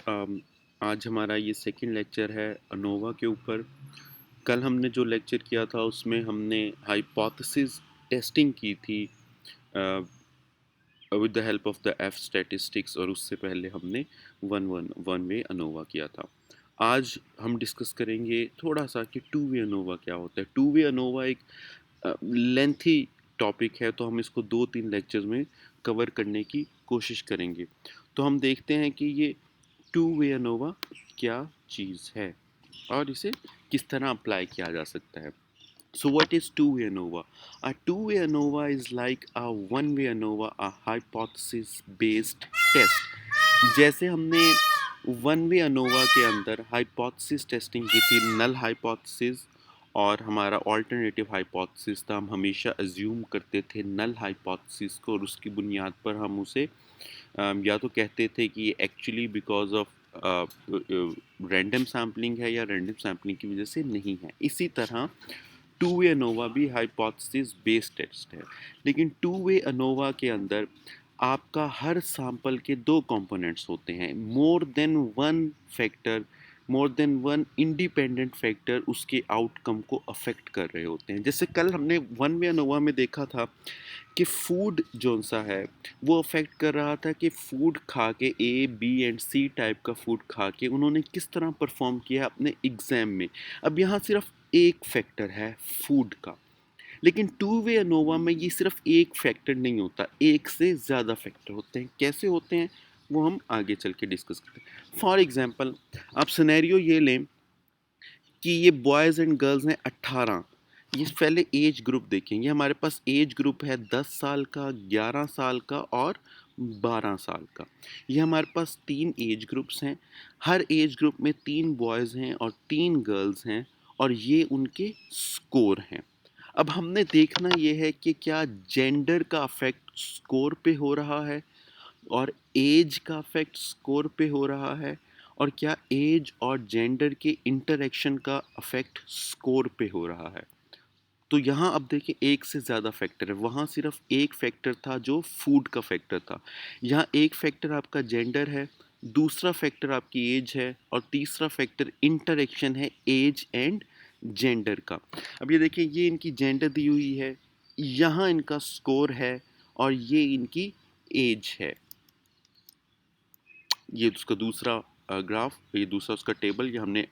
आज हमारा ये सेकंड लेक्चर है अनोवा के ऊपर। कल हमने जो लेक्चर किया था उसमें हमने हाइपोथेसिस टेस्टिंग की थी with the help of the F statistics, और उससे पहले हमने वन वे अनोवा किया था। आज हम डिस्कस करेंगे थोड़ा सा कि टू वे अनोवा क्या होता है। टू वे अनोवा एक लेंथी टॉपिक है, तो हम इसको 2-3 लेक्चर्स में कवर करने की कोशिश करेंगे। तो हम देखते हैं कि ये टू वे अनोवा क्या चीज़ है और इसे किस तरह अप्लाई किया जा सकता है। So what is two-way ANOVA? A two-way ANOVA is like a one-way ANOVA, a hypothesis-based test. जैसे हमने वन वे अनोवा के अंदर हाइपोथेसिस टेस्टिंग की थी, नल हाइपोथेसिस और हमारा ऑल्टरनेटिव हाइपोथेसिस था। हम हमेशा अज्यूम करते थे नल हाइपोथेसिस को और उसकी बुनियाद पर हम उसे या तो कहते थे कि actually because of random sampling है या रैंडम सैम्पलिंग की वजह से नहीं है। इसी तरह टू वे अनोवा भी हाइपोथेसिस बेस्ड टेस्ट है, लेकिन टू वे अनोवा के अंदर आपका हर सैंपल के दो कंपोनेंट्स होते हैं। More than one independent factor उसके आउटकम को अफेक्ट कर रहे होते हैं। जैसे कल हमने वन वे अनोवा में देखा था कि फूड जोन सा है वो अफेक्ट कर रहा था कि फूड खा के A, B and C type का फूड खा के उन्होंने किस तरह परफॉर्म किया अपने एग्ज़ाम में। अब यहाँ सिर्फ एक फैक्टर है फूड का, लेकिन टू वे अनोवा में ये सिर्फ एक फैक्टर नहीं होता, एक से ज़्यादा फैक्टर होते हैं। कैसे होते हैं वो हम आगे चल के डिस्कस करते हैं। फॉर एग्जांपल आप सिनेरियो ये लें कि ये बॉयज़ एंड गर्ल्स हैं 18। ये पहले एज ग्रुप देखेंगे। हमारे पास एज ग्रुप है 10 साल का, 11 साल का और 12 साल का। ये हमारे पास 3 एज ग्रुप्स हैं। हर एज ग्रुप में 3 बॉयज़ हैं और 3 गर्ल्स हैं और ये उनके स्कोर हैं। अब हमने देखना ये है कि क्या जेंडर का अफेक्ट स्कोर पे हो रहा है और एज का अफेक्ट स्कोर पे हो रहा है, और क्या एज और जेंडर के इंटरेक्शन का अफेक्ट स्कोर पे हो रहा है। तो यहाँ अब देखिए एक से ज़्यादा फैक्टर है, वहाँ सिर्फ एक फैक्टर था जो फूड का फैक्टर था। यहाँ एक फैक्टर आपका जेंडर है, दूसरा फैक्टर आपकी एज है और तीसरा फैक्टर इंटरेक्शन है एज एंड जेंडर का। अब ये देखिए ये इनकी जेंडर दी हुई है, यहाँ इनका स्कोर है और ये इनकी एज है। ये उसका दूसरा ग्राफ, ये दूसरा उसका टेबल। ये हमने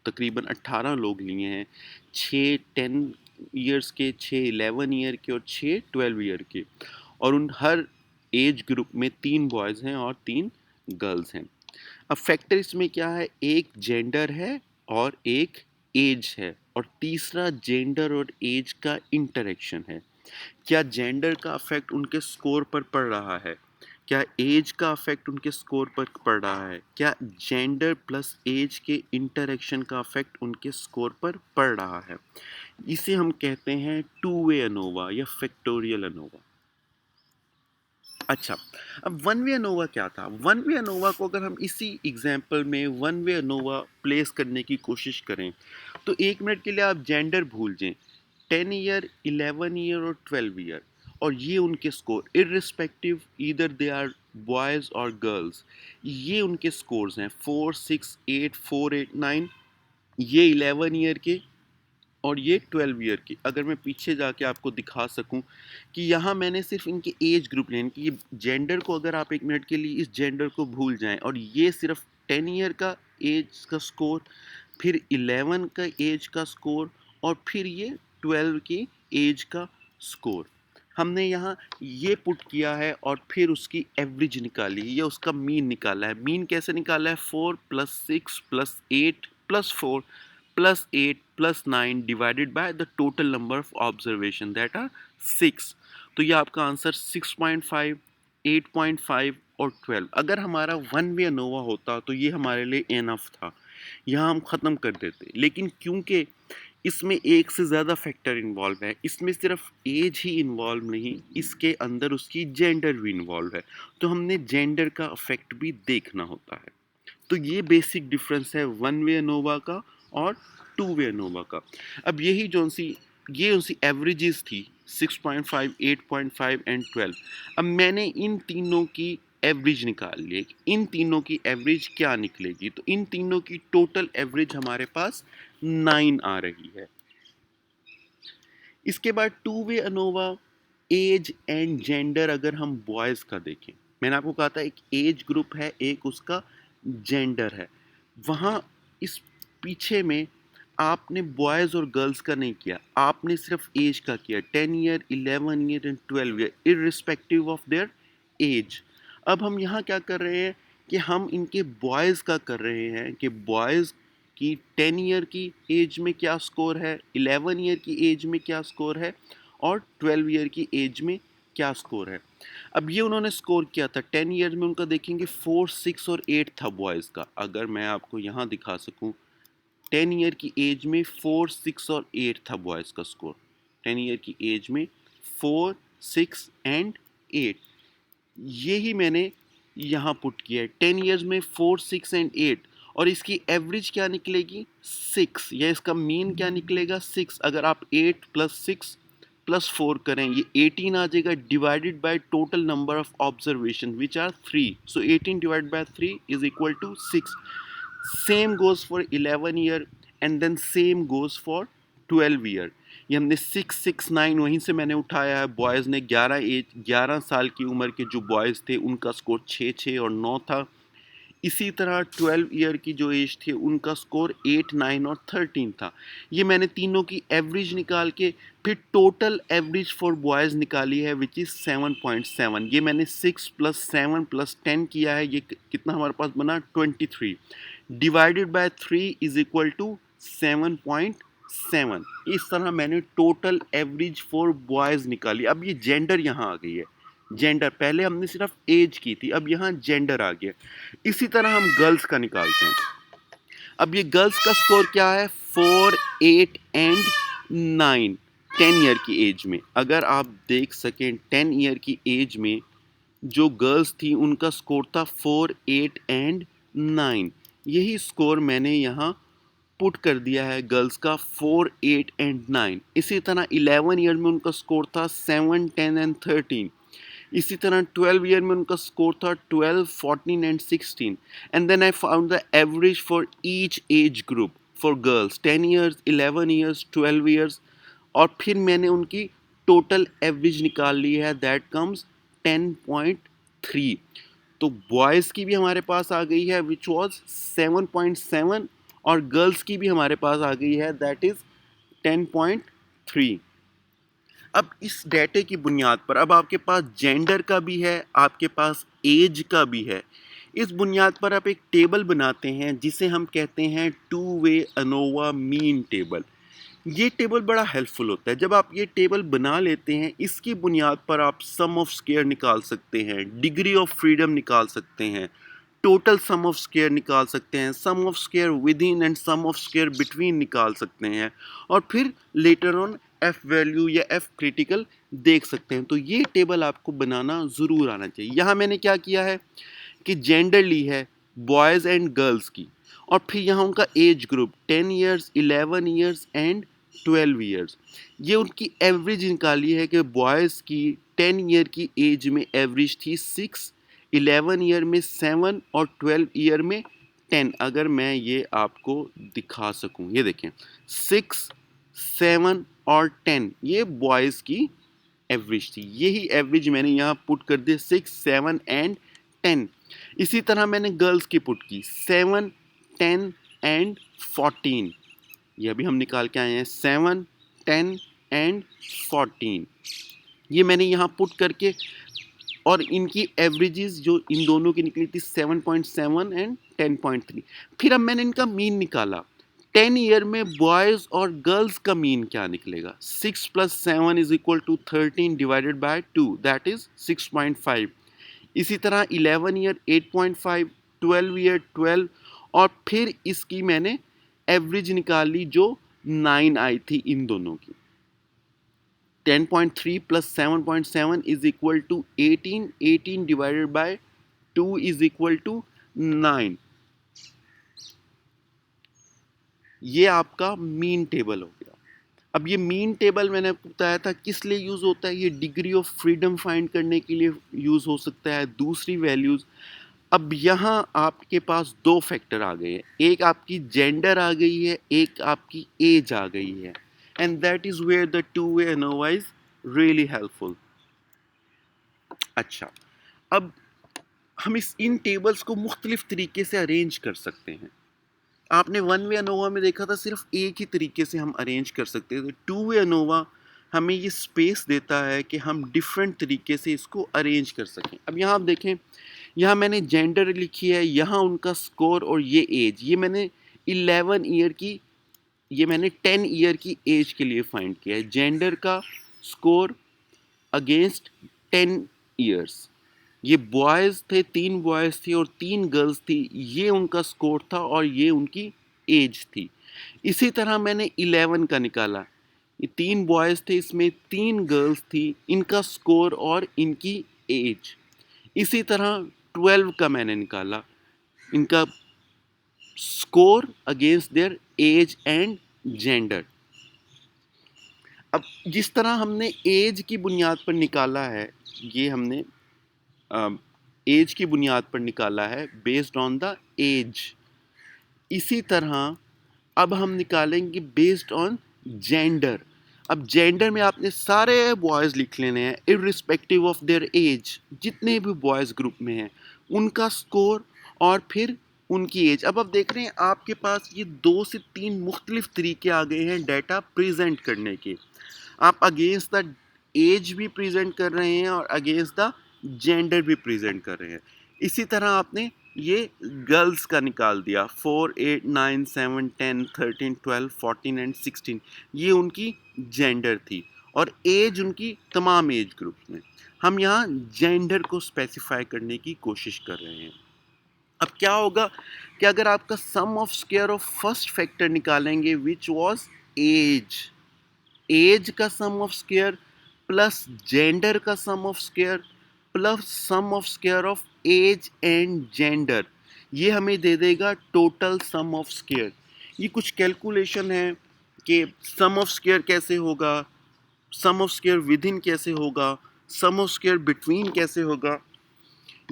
तकरीबन 18 लोग लिए हैं, 6 10 ईयर्स के, 6 11 ईयर के और 6 12 ईयर के, और उन हर एज ग्रुप में 3 बॉयज़ हैं और 3 गर्ल्स हैं। अब फैक्टर इसमें क्या है, एक जेंडर है और एक एज है और तीसरा जेंडर और एज का इंटरेक्शन है। क्या जेंडर का अफेक्ट उनके स्कोर पर पड़ रहा है, क्या एज का अफेक्ट उनके स्कोर पर पड़ रहा है, क्या जेंडर प्लस एज के इंटरेक्शन का अफेक्ट उनके स्कोर पर पड़ रहा है। इसे हम कहते हैं टू वे अनोवा या फैक्टोरियल अनोवा। अच्छा, अब वन वे अनोवा क्या था। वन वे अनोवा को अगर हम इसी एग्जाम्पल में वन वे अनोवा प्लेस करने की कोशिश करें तो एक मिनट के लिए आप जेंडर भूल जाएं। 10 ईयर, 11 ईयर और 12 ईयर, और ये उनके score irrespective either they are boys और गर्ल्स, ये उनके स्कोर्स हैं 4 6 8 4 8 9। ये 11 ईयर के और ये 12 ईयर की। अगर मैं पीछे जाके आपको दिखा सकूं कि यहाँ मैंने सिर्फ इनके एज ग्रुप लें कि ये जेंडर को, अगर आप एक मिनट के लिए इस जेंडर को भूल जाएं और ये सिर्फ 10 ईयर का एज का स्कोर, फिर 11 का एज का स्कोर और फिर ये 12 की एज का स्कोर हमने यहाँ ये पुट किया है और फिर उसकी एवरेज निकाली है या उसका मीन निकाला है। मीन कैसे निकाला है, 4 + 6 + 8 + 4 + 8 + 9 divided by the total number of observation that are 6। तो ये आपका आंसर 6.5, 8.5 और 12। अगर हमारा वन वे अनोवा होता तो ये हमारे लिए इनफ था, यहाँ हम ख़त्म कर देते। लेकिन क्योंकि इसमें एक से ज़्यादा फैक्टर इन्वॉल्व है, इसमें सिर्फ एज ही इन्वॉल्व नहीं, इसके अंदर उसकी जेंडर भी इन्वॉल्व है, तो हमने जेंडर का इफेक्ट भी देखना होता है। तो ये बेसिक डिफरेंस है वन वे अनोवा का और टू वे अनोवा का। अब यही जो सी ये उनसी एवरेजेस थी 6.5, 8.5 एंड 12। अब मैंने इन तीनों की एवरेज निकाल लिए, इन तीनों की एवरेज क्या निकलेगी, तो इन तीनों की टोटल एवरेज हमारे पास 9 आ रही है। इसके बाद two way ANOVA age and gender अगर हम बॉयज़ का देखें, मैंने आपको कहा था एक एज ग्रुप है, एक उसका जेंडर है। वहाँ इस पीछे में आपने बॉयज़ और गर्ल्स का नहीं किया, आपने सिर्फ एज का किया, 10 year, 11 year and 12 year irrespective of their age. अब हम यहाँ क्या कर रहे हैं कि हम इनके बॉयज़ का कर रहे हैं कि बॉयज़ की 10 ईयर की एज में क्या स्कोर है, 11 ईयर की एज में क्या स्कोर है और 12 ईयर की एज में क्या स्कोर है। अब ये उन्होंने स्कोर किया था 10 ईयर में, उनका देखेंगे 4, 6 और 8 था बॉयज़ का। अगर मैं आपको यहाँ दिखा सकूँ, 10 ईयर की एज में 4, 6 और 8 था बॉयज़ का स्कोर। 10 ईयर की एज में 4, 6 एंड 8, यही मैंने यहाँ पुट किया है। 10 ईयर्स में 4, 6 एंड 8 और इसकी एवरेज क्या निकलेगी 6, या इसका मीन क्या निकलेगा 6। अगर आप 8 प्लस 6 प्लस 4 करें ये 18 आ जाएगा, divided by total number of observation which are 3, so 18 divided by 3 is equal to 6। Same goes for 11 year and then same goes for 12 year. ये हमने 6, 6, 9 वहीं से मैंने उठाया है। बॉयज़ ने 11 साल की उम्र के जो बॉयज़ थे उनका स्कोर 6, 6 और 9 था। इसी तरह 12 ईयर की जो एज थी उनका स्कोर 8, 9 और 13 था। ये मैंने तीनों की एवरेज निकाल के फिर टोटल एवरेज फॉर बॉयज़ निकाली है विच इज़ 7.7। ये मैंने 6 प्लस 7 प्लस 10 किया है, ये कितना हमारे पास बना 23 divided by 3 is equal to 7.7। इस तरह मैंने टोटल एवरेज फॉर बॉयज़ निकाली। अब ये जेंडर यहाँ आ गई है, जेंडर पहले हमने सिर्फ एज की थी, अब यहाँ जेंडर आ गया। इसी तरह हम गर्ल्स का निकालते हैं। अब ये गर्ल्स का स्कोर क्या है 4, 8 एंड 9 10 ईयर की एज में। अगर आप देख सकें 10 ईयर की एज में जो गर्ल्स थी उनका स्कोर था 4, 8 एंड 9। यही स्कोर मैंने यहाँ पुट कर दिया है गर्ल्स का 4, 8 एंड 9। इसी तरह 11 ईयर में उनका स्कोर था 7, 10 एंड 13। इसी तरह 12 ईयर में उनका स्कोर था 12, 14 and 16। And then I found the average for each age group for girls 10 years, 11 years, 12 years, और फिर मैंने उनकी टोटल एवरेज निकाल ली है दैट कम्स 10.3। तो बॉयज़ की भी हमारे पास आ गई है विच वॉज 7.7 और गर्ल्स की भी हमारे पास आ गई है दैट इज़ 10.3। अब इस डेटे की बुनियाद पर अब आपके पास जेंडर का भी है, आपके पास एज का भी है। इस बुनियाद पर आप एक टेबल बनाते हैं जिसे हम कहते हैं to way ANOVA mean table. ये टेबल बड़ा हेल्पफुल होता है। जब आप ये टेबल बना लेते हैं इसकी बुनियाद पर आप सम ऑफ स्क्वायर निकाल सकते हैं, डिग्री ऑफ फ्रीडम निकाल सकते हैं, टोटल सम ऑफ स्क्वायर निकाल सकते हैं, sum of square within and sum of square between निकाल सकते हैं, और फिर लेटर ऑन एफ वैल्यू या एफ क्रिटिकल देख सकते हैं। तो ये टेबल आपको बनाना ज़रूर आना चाहिए। यहाँ मैंने क्या किया है कि जेंडर ली है बॉयज़ एंड गर्ल्स की, और फिर यहाँ उनका age group 10 years, 11 years and 12 years. ये उनकी एवरेज निकाली है कि बॉयज़ की 10 ईयर की एज में एवरेज थी 6, 11 ईयर में 7 और 12 ईयर में 10। अगर मैं ये आपको दिखा सकूं, ये देखें 6, 7 और 10 ये बॉयज़ की एवरेज थी। यही एवरेज मैंने यहाँ पुट कर दी 6, 7 एंड 10। इसी तरह मैंने गर्ल्स की पुट की 7, 10 एंड 14। ये अभी हम निकाल के आए हैं 7, 10 एंड 14। ये मैंने यहाँ पुट करके, और इनकी एवरेजेस जो इन दोनों की निकली थी 7.7 एंड 10.3। फिर अब मैंने इनका मीन निकाला। 10 ईयर में बॉयज़ और गर्ल्स का मीन क्या निकलेगा 6 plus 7 is equal to 13 divided by 2 that is 6.5। इसी तरह 11 ईयर 8.5, 12 ईयर 12, और फिर इसकी मैंने एवरेज निकाली जो 9 आई थी इन दोनों की। 10.3 plus 7.7 is equal to 18, 18 divided by 2 is equal to 9। ये आपका मीन टेबल हो गया। अब ये मीन टेबल मैंने आपको बताया था किस लिए यूज़ होता है, ये डिग्री ऑफ फ्रीडम फाइंड करने के लिए यूज़ हो सकता है, दूसरी वैल्यूज़। अब यहाँ आपके पास दो फैक्टर आ गए हैं, एक आपकी जेंडर आ गई है, एक आपकी एज आ गई है, and that is where the two way ANOVA is really helpful. अच्छा, अब हम इन टेबल्स को मुख्तलिफ तरीके से अरेंज कर सकते हैं। आपने वन वे अनोवा में देखा था सिर्फ एक ही तरीके से हम अरेंज कर सकते थे। टू वे अनोवा हमें ये स्पेस देता है कि हम डिफरेंट तरीके से इसको अरेंज कर सकें। अब यहाँ आप देखें, यहाँ मैंने जेंडर लिखी है, यहाँ उनका स्कोर और ये एज, ये मैंने 11 ईयर की, ये मैंने 10 ईयर की एज के लिए फाइंड किया है। जेंडर का स्कोर अगेंस्ट 10 ईयर्स, ये बॉयज़ थे, 3 बॉयज़ थे और 3 गर्ल्स थी, ये उनका स्कोर था और ये उनकी एज थी। इसी तरह मैंने 11 का निकाला, ये 3 बॉयज़ थे, इसमें 3 गर्ल्स थी, इनका स्कोर और इनकी एज। इसी तरह 12 का मैंने निकाला, इनका score against their age and gender. अब जिस तरह हमने एज की बुनियाद पर निकाला है, ये हमने एज की बुनियाद पर निकाला है बेस्ड ऑन द एज, इसी तरह अब हम निकालेंगे बेस्ड ऑन जेंडर। अब जेंडर में आपने सारे बॉयज़ लिख लेने हैं इररिस्पेक्टिव ऑफ देयर एज, जितने भी बॉयज़ ग्रुप में हैं उनका स्कोर और फिर उनकी एज। अब आप देख रहे हैं आपके पास ये 2 से 3 मुख्तलिफ तरीके आ गए हैं डाटा प्रेजेंट करने के। आप अगेंस्ट द एज भी प्रेजेंट कर रहे हैं और अगेंस्ट द जेंडर भी प्रेजेंट कर रहे हैं। इसी तरह आपने ये गर्ल्स का निकाल दिया, 4, 8, 9, 7, 10, 13, 12, 14 एंड 16, ये उनकी जेंडर थी और एज उनकी तमाम एज ग्रुप्स में। हम यहाँ जेंडर को स्पेसिफाई करने की कोशिश कर रहे हैं। अब क्या होगा कि अगर आपका sum of square of first factor निकालेंगे विच वाज एज, एज का sum of square plus gender का sum of square plus sum of square of age and gender, ये हमें दे देगा टोटल सम ऑफ स्क्वायर। ये कुछ कैलकुलेशन है कि सम ऑफ स्क्वायर कैसे होगा, सम ऑफ स्क्वायर विद इन कैसे होगा, सम ऑफ स्क्वायर बिटवीन कैसे होगा।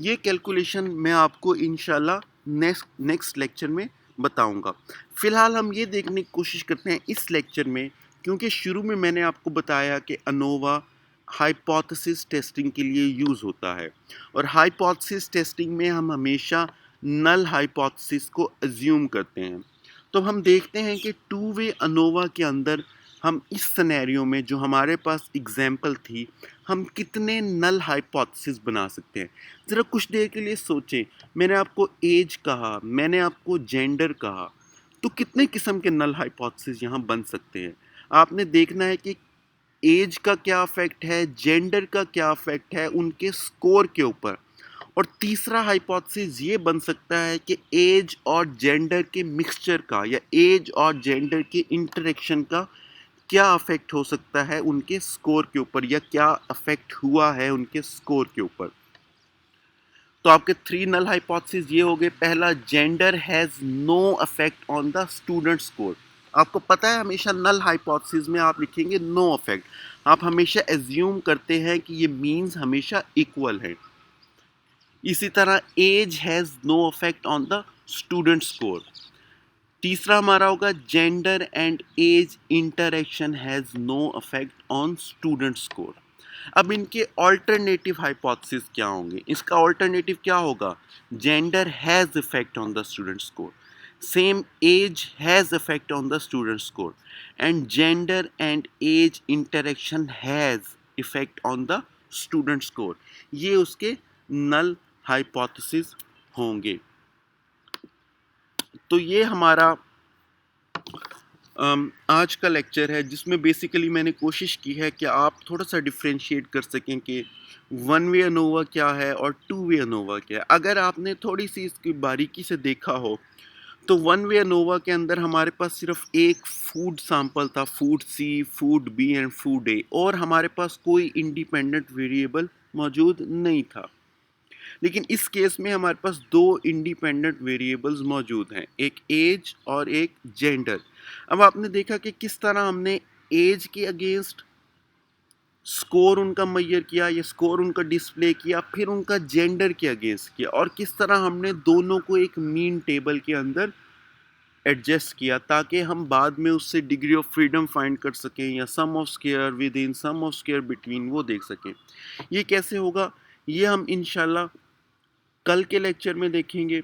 ये कैलकुलेशन मैं आपको इंशाल्लाह नेक्स्ट लेक्चर में बताऊंगा। फ़िलहाल हम ये देखने की कोशिश करते हैं इस लेक्चर में, क्योंकि शुरू में मैंने आपको बताया कि अनोवा हाइपोथेसिस टेस्टिंग के लिए यूज़ होता है और हाइपोथेसिस टेस्टिंग में हम हमेशा नल हाइपोथेसिस को अज्यूम करते हैं। तो हम देखते हैं कि टू वे अनोवा के अंदर हम इस सिनेरियो में जो हमारे पास एग्जाम्पल थी, हम कितने नल हाइपोथेसिस बना सकते हैं। ज़रा कुछ देर के लिए सोचें, मैंने आपको एज कहा, मैंने आपको जेंडर कहा, तो कितने किस्म के नल हाइपोथेसिस यहाँ बन सकते हैं। आपने देखना है कि एज का क्या अफेक्ट है, जेंडर का क्या अफेक्ट है उनके स्कोर के ऊपर। और तीसरा हाइपोथेसिस ये बन सकता है कि एज और जेंडर के मिक्सचर का या एज और जेंडर के इंटरेक्शन का क्या अफेक्ट हो सकता है उनके स्कोर के ऊपर, या क्या अफेक्ट हुआ है उनके स्कोर के ऊपर। तो आपके 3 नल हाइपोथेसिस ये हो गए। पहला, gender has no affect on the student score. आपको पता है हमेशा नल हाइपोथेसिस में आप लिखेंगे नो अफेक्ट, आप हमेशा एज्यूम करते हैं कि ये मीन्स हमेशा इक्वल है। इसी तरह age has no affect on the student score. तीसरा हमारा होगा gender and age interaction has no affect on student score. अब इनके ऑल्टरनेटिव हाइपोथेसिस क्या होंगे, इसका ऑल्टरनेटिव क्या होगा, gender has effect on the student score, same age has effect on the student score, and gender and age interaction has effect on the student score. ये उसके null hypothesis होंगे। तो ये हमारा आज का लेक्चर है जिसमें बेसिकली मैंने कोशिश की है कि आप थोड़ा सा डिफ्रेंशिएट कर सकें कि वन वे अनोवा क्या है और टू वे अनोवा क्या है। अगर आपने थोड़ी सी इसकी बारीकी से देखा हो तो वन वे अनोवा के अंदर हमारे पास सिर्फ एक फूड सैंपल था, food C, food B and food A, और हमारे पास कोई इंडिपेंडेंट वेरिएबल मौजूद नहीं था। लेकिन इस केस में हमारे पास 2 इंडिपेंडेंट वेरिएबल्स मौजूद हैं, एक एज और एक जेंडर। अब आपने देखा कि किस तरह हमने एज के अगेंस्ट स्कोर उनका मैयर किया, या स्कोर उनका डिस्प्ले किया, फिर उनका जेंडर के अगेंस्ट किया, और किस तरह हमने दोनों को एक मीन टेबल के अंदर एडजस्ट किया ताकि हम बाद में उससे डिग्री ऑफ फ्रीडम फाइंड कर सकें, या sum of square within, sum of square between, वो देख सकें। ये कैसे होगा, ये हम इंशाल्लाह कल के लेक्चर में देखेंगे।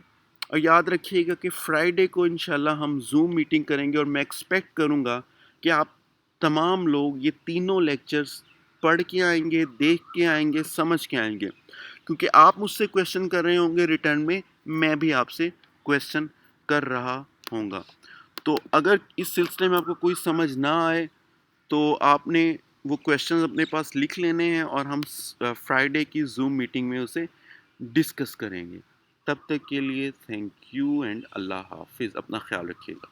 और याद रखिएगा कि फ्राइडे को इंशाल्लाह हम जूम मीटिंग करेंगे, और मैं एक्सपेक्ट करूँगा कि आप तमाम लोग ये तीनों लेक्चर्स पढ़ के आएंगे, देख के आएंगे, समझ के आएंगे, क्योंकि आप मुझसे क्वेश्चन कर रहे होंगे रिटर्न में, मैं भी आपसे क्वेश्चन कर रहा होऊंगा। तो अगर इस सिलसिले में आपको कोई समझ ना आए तो आपने वो क्वेश्चंस अपने पास लिख लेने हैं, और हम फ्राइडे की जूम मीटिंग में उसे डिस्कस करेंगे। तब तक के लिए थैंक यू एंड अल्लाह हाफिज़। अपना ख्याल रखिएगा।